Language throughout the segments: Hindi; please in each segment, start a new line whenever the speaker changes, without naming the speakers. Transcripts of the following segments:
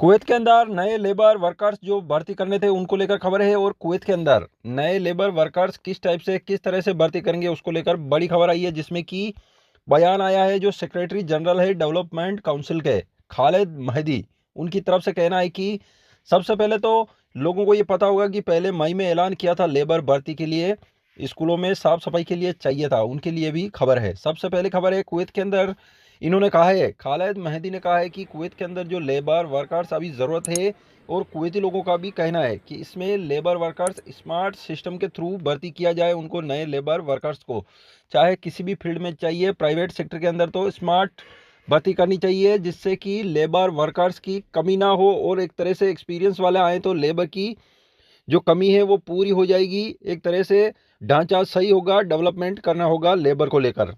कुवैत के अंदर नए लेबर वर्कर्स जो भर्ती करने थे उनको लेकर खबर है। और कुवैत के अंदर नए लेबर वर्कर्स किस टाइप से किस तरह से भर्ती करेंगे उसको लेकर बड़ी खबर आई है, जिसमें कि बयान आया है। जो सेक्रेटरी जनरल है डेवलपमेंट काउंसिल के, खालिद महदी, उनकी तरफ से कहना है कि सबसे पहले तो लोगों को ये पता होगा कि पहले मई में ऐलान किया था लेबर भर्ती के लिए, स्कूलों में साफ सफाई के लिए चाहिए था, उनके लिए भी खबर है। सबसे पहले खबर है कुवैत के अंदर, इन्होंने कहा है, खालिद महदी ने कहा है कि कुवैत के अंदर जो लेबर वर्कर्स अभी ज़रूरत है, और कुवैती लोगों का भी कहना है कि इसमें लेबर वर्कर्स स्मार्ट सिस्टम के थ्रू भर्ती किया जाए उनको, नए लेबर वर्कर्स को, चाहे किसी भी फील्ड में चाहिए, प्राइवेट सेक्टर के अंदर तो स्मार्ट भर्ती करनी चाहिए, जिससे कि लेबर वर्कर्स की कमी ना हो और एक तरह से एक्सपीरियंस वाले आए तो लेबर की जो कमी है वो पूरी हो जाएगी। एक तरह से ढांचा सही होगा, डेवलपमेंट करना होगा लेबर को लेकर,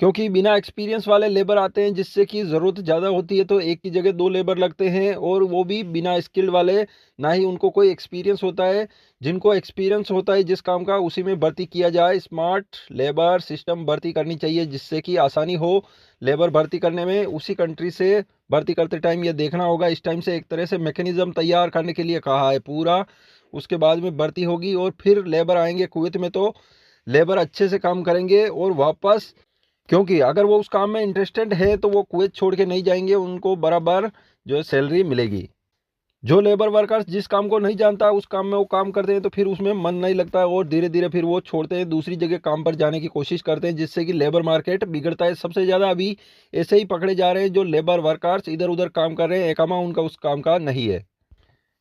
क्योंकि बिना एक्सपीरियंस वाले लेबर आते हैं जिससे कि ज़रूरत ज़्यादा होती है, तो एक की जगह दो लेबर लगते हैं, और वो भी बिना स्किल्ड वाले, ना ही उनको कोई एक्सपीरियंस होता है। जिनको एक्सपीरियंस होता है जिस काम का, उसी में भर्ती किया जाए। स्मार्ट लेबर सिस्टम भर्ती करनी चाहिए जिससे कि आसानी हो लेबर भर्ती करने में। उसी कंट्री से भर्ती करते टाइम ये देखना होगा, इस टाइम से एक तरह से मैकेनिज्म तैयार करने के लिए कहा है पूरा। उसके बाद में भर्ती होगी और फिर लेबर आएंगे कुवैत में, तो लेबर अच्छे से काम करेंगे और वापस, क्योंकि अगर वो उस काम में इंटरेस्टेड है तो वो कुवैत छोड़ के नहीं जाएंगे, उनको बराबर जो है सैलरी मिलेगी। जो लेबर वर्कर्स जिस काम को नहीं जानता उस काम में वो काम करते हैं तो फिर उसमें मन नहीं लगता, और धीरे धीरे फिर वो छोड़ते हैं, दूसरी जगह काम पर जाने की कोशिश करते हैं, जिससे कि लेबर मार्केट बिगड़ता है। सबसे ज़्यादा अभी ऐसे ही पकड़े जा रहे हैं जो लेबर वर्कर्स इधर उधर काम कर रहे हैं, एकामा उनका उस काम का नहीं है।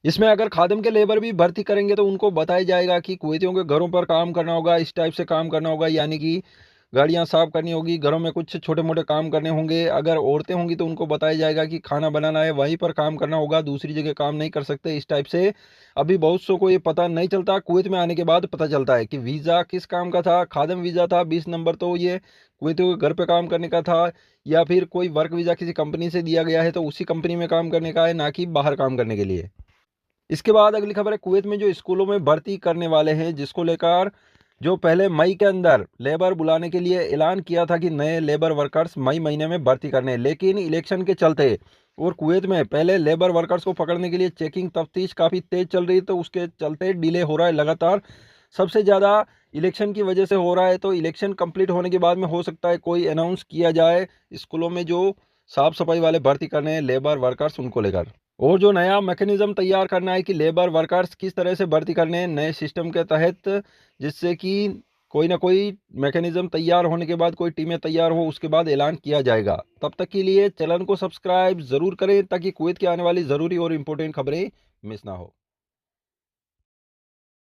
इसमें अगर खादिम के लेबर भी भर्ती करेंगे तो उनको बताया जाएगा कि कुवैतियों के घरों पर काम करना होगा, इस टाइप से काम करना होगा, यानी कि गाड़ियां साफ करनी होगी, घरों में कुछ छोटे मोटे काम करने होंगे। अगर औरतें होंगी तो उनको बताया जाएगा कि खाना बनाना है, वहीं पर काम करना होगा, दूसरी जगह काम नहीं कर सकते, इस टाइप से। अभी बहुत सौ को ये पता नहीं चलता, कुवैत में आने के बाद पता चलता है कि वीज़ा किस काम का था। खादिम वीज़ा था 20 नंबर, तो ये कुवैतियों के घर पे काम करने का था, या फिर कोई वर्क वीज़ा किसी कंपनी से दिया गया है तो उसी कंपनी में काम करने का है, ना कि बाहर काम करने के लिए। इसके बाद अगली खबर है, कुवैत में जो स्कूलों में भर्ती करने वाले हैं, जिसको लेकर जो पहले मई के अंदर लेबर बुलाने के लिए ऐलान किया था कि नए लेबर वर्कर्स मई महीने में भर्ती करने, लेकिन इलेक्शन के चलते और कुवैत में पहले लेबर वर्कर्स को पकड़ने के लिए चेकिंग तफ्तीश काफ़ी तेज चल रही है, तो उसके चलते डिले हो रहा है लगातार। सबसे ज़्यादा इलेक्शन की वजह से हो रहा है, तो इलेक्शन कंप्लीट होने के बाद में हो सकता है कोई अनाउंस किया जाए स्कूलों में जो साफ सफाई वाले भर्ती करने हैं लेबर वर्कर्स, उनको लेकर। और जो नया मैकेनिज्म तैयार करना है कि लेबर वर्कर्स किस तरह से भर्ती करने हैं नए सिस्टम के तहत, जिससे कि कोई ना कोई मैकेनिज्म तैयार होने के बाद, कोई टीमें तैयार हो, उसके बाद ऐलान किया जाएगा। तब तक के लिए चैनल को सब्सक्राइब ज़रूर करें ताकि कुवैत की आने वाली ज़रूरी और इम्पोर्टेंट खबरें मिस ना हो।